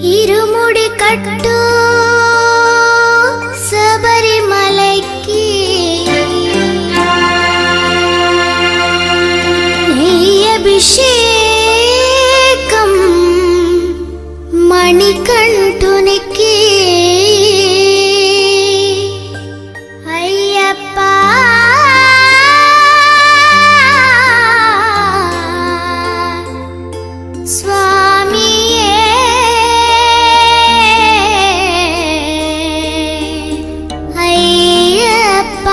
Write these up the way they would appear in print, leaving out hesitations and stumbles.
ఇరుముడి కట్టు శబరిమలకి అభిషేకం మణికంఠునికి అయ్యప్ప స్వామియే అయ్యప్ప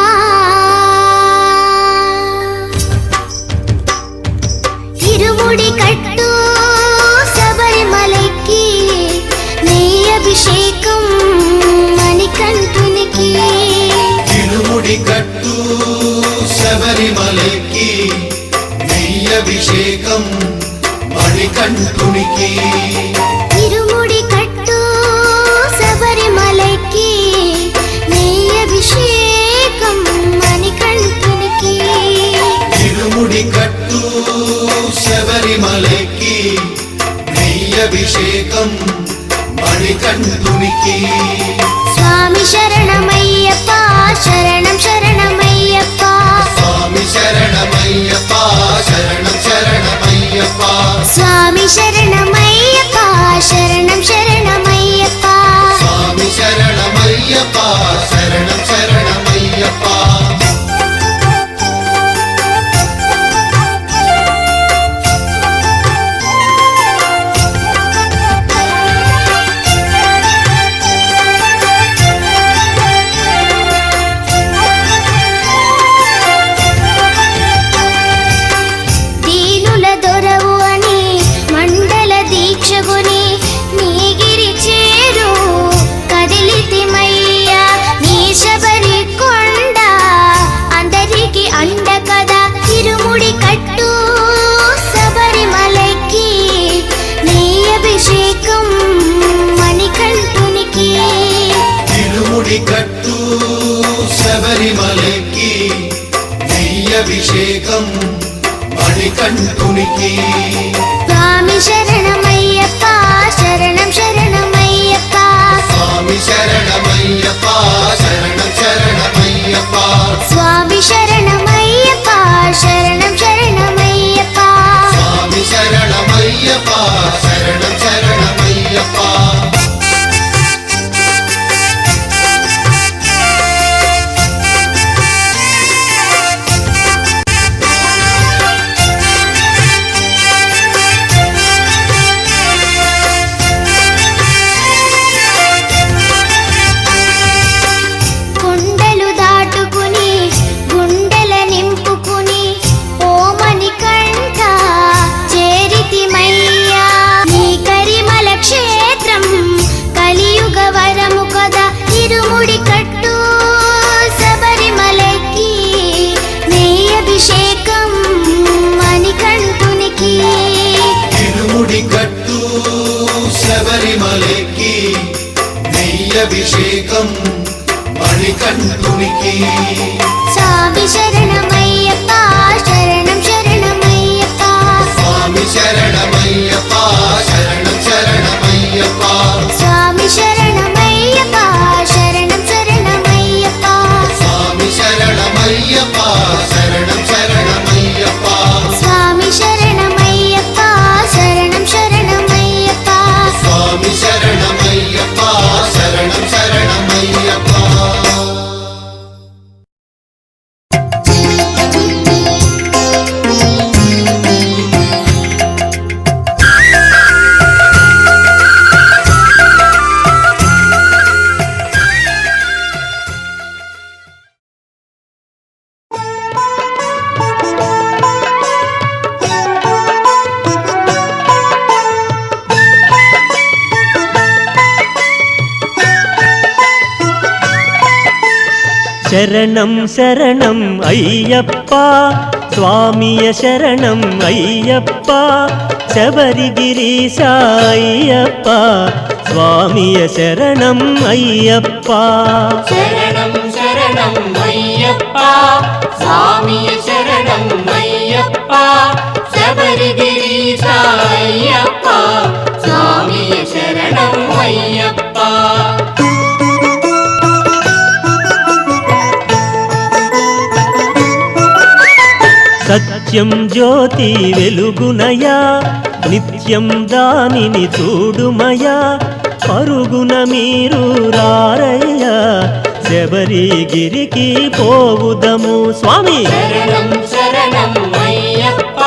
ఇరుముడి కట్టు శబరిమలకి నీ అభిషేకం మణికంఠునికి ఇరుముడి కట్టు శబరిమలకి నీ అభిషేకం మణికంఠునికి ఇరుముడి కట్టు శబరిమలకి నీ అభిషేకం మణికంఠునికి ఇరుముడి కట్టు శబరిమలకి నీ అభిషేకం మణికంఠునికి స్వామి శరణమయ్యప్ప శరణం శరణమయ్యప్ప స్వామి శరణమయ్యప్ప శరణం శరణమయ్యప్ప స్వామి శరణమయ్యప్ప శరణం శరణమయ్యప్ప స్వామి శరణమయ్యప్ప శరణం శరణమయ్యప్ప దీనుల దొరవు అని మండల దీక్షగుని నీగిరి చేరు కదిలితిమయ్యా నీ శబరి కొండ అందరికి అండ కదా ఇరుముడి కట్టు శబరిమలకి నీ అభిషేకం మణికంఠునికి ఇరుముడి కట్టు శబరిమలకి నీ అభిషేకం మణికంఠునికి స్వామి శరణమయ్యప్ప శరణం శరణమయ్యప్ప స్వామి శరణమయ్యప్ప శరణం శరణమయ్యప్ప స్వామి శరణమయ్యప్ప శరణం శరణమయ్యప్ప స్వామి శరణమయ్యప్ప శరణం శరణమయ్యప్ప కొండలు దాటుకుని గుండెల నింపుకుని ఓ మణికంఠ చేరితిమయ్యా నీ కరిమల క్షేత్రం కలియుగ వరము కదా ఇరుముడి కట్టు శబరిమలకి నీ అభిషేకం మణికంఠునికి ఇరుముడి కట్టు శబరిమలకి నీ అభిషేకం మణికంఠునికి స్వామి శరణమయ్యప్ప శరణం శరణమయ్యప్ప స్వామి శరణమయ్యప్ప శరణం శరణమయ్యప్ప స్వామి శరణమయ్యప్ప శరణం శరణమయ్యప్ప స్వామి శరణమయ్యప్ప శరణం శరణమయ్యప్ప స్వామి శరణమయ్యప్ప శరణం శరణమయ్యప్ప స్వామి శరణమయ్యప్ప శరణం శరణమయ్యప్ప శరణం శరణం అయ్యప్ప స్వామియ శరణం అయ్యప్ప శబరిగిరీశ అయ్యప్ప స్వామియ శరణం అయ్యప్ప శరణం శరణం అయ్యప్ప స్వామియ శరణం అయ్యప్ప శబరిగిరీశ అయ్యప్ప స్వామియ శరణం సత్యం జ్యోతి వెలుగునయా నిత్యం దానిని చూడుమయా పరుగున మీరు రారయ్యా శబరిగిరికి పోవుదము స్వామి శరణం శరణం అయ్యప్ప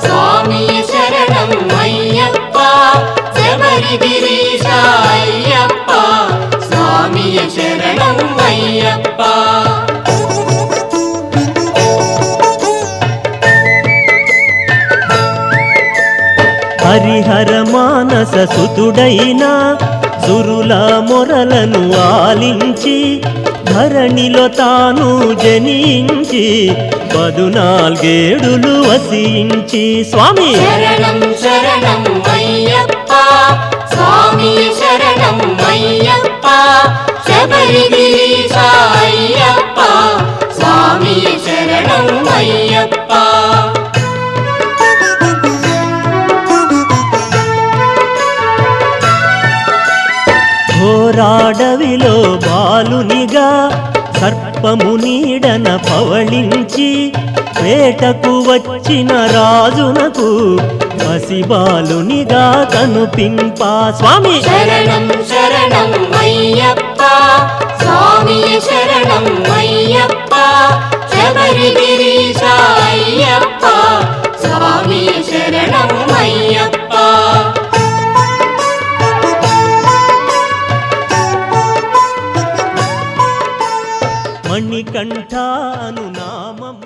స్వామి శరణం అయ్యప్ప శబరిగిరీశ అయ్యప్ప స్వామి శరణం అయ్యప్ప హరిహర మానస సుతుడైన సురుల మొరలను ఆలించి ధరణిలో తాను జనించి 14 వసించి స్వామి శరణం శరణం అయ్యప్ప స్వామి శరణం అయ్యప్ప శబరిగిరీశ అయ్యప్ప స్వామి శరణం అయ్యప్ప ఘోరాడవిలో బాలునిగా సర్పము నీడన పవళించి వేటకు వచ్చిన రాజునకు పసిబాలునిగా కనుపింపా స్వామి శరణం శరణం అయ్యప్ప స్వామి శరణం అయ్యప్ప శబరిగిరీశ అయ్యప్ప స్వామి శరణం అయ్యప్ప మణికంఠాను నామము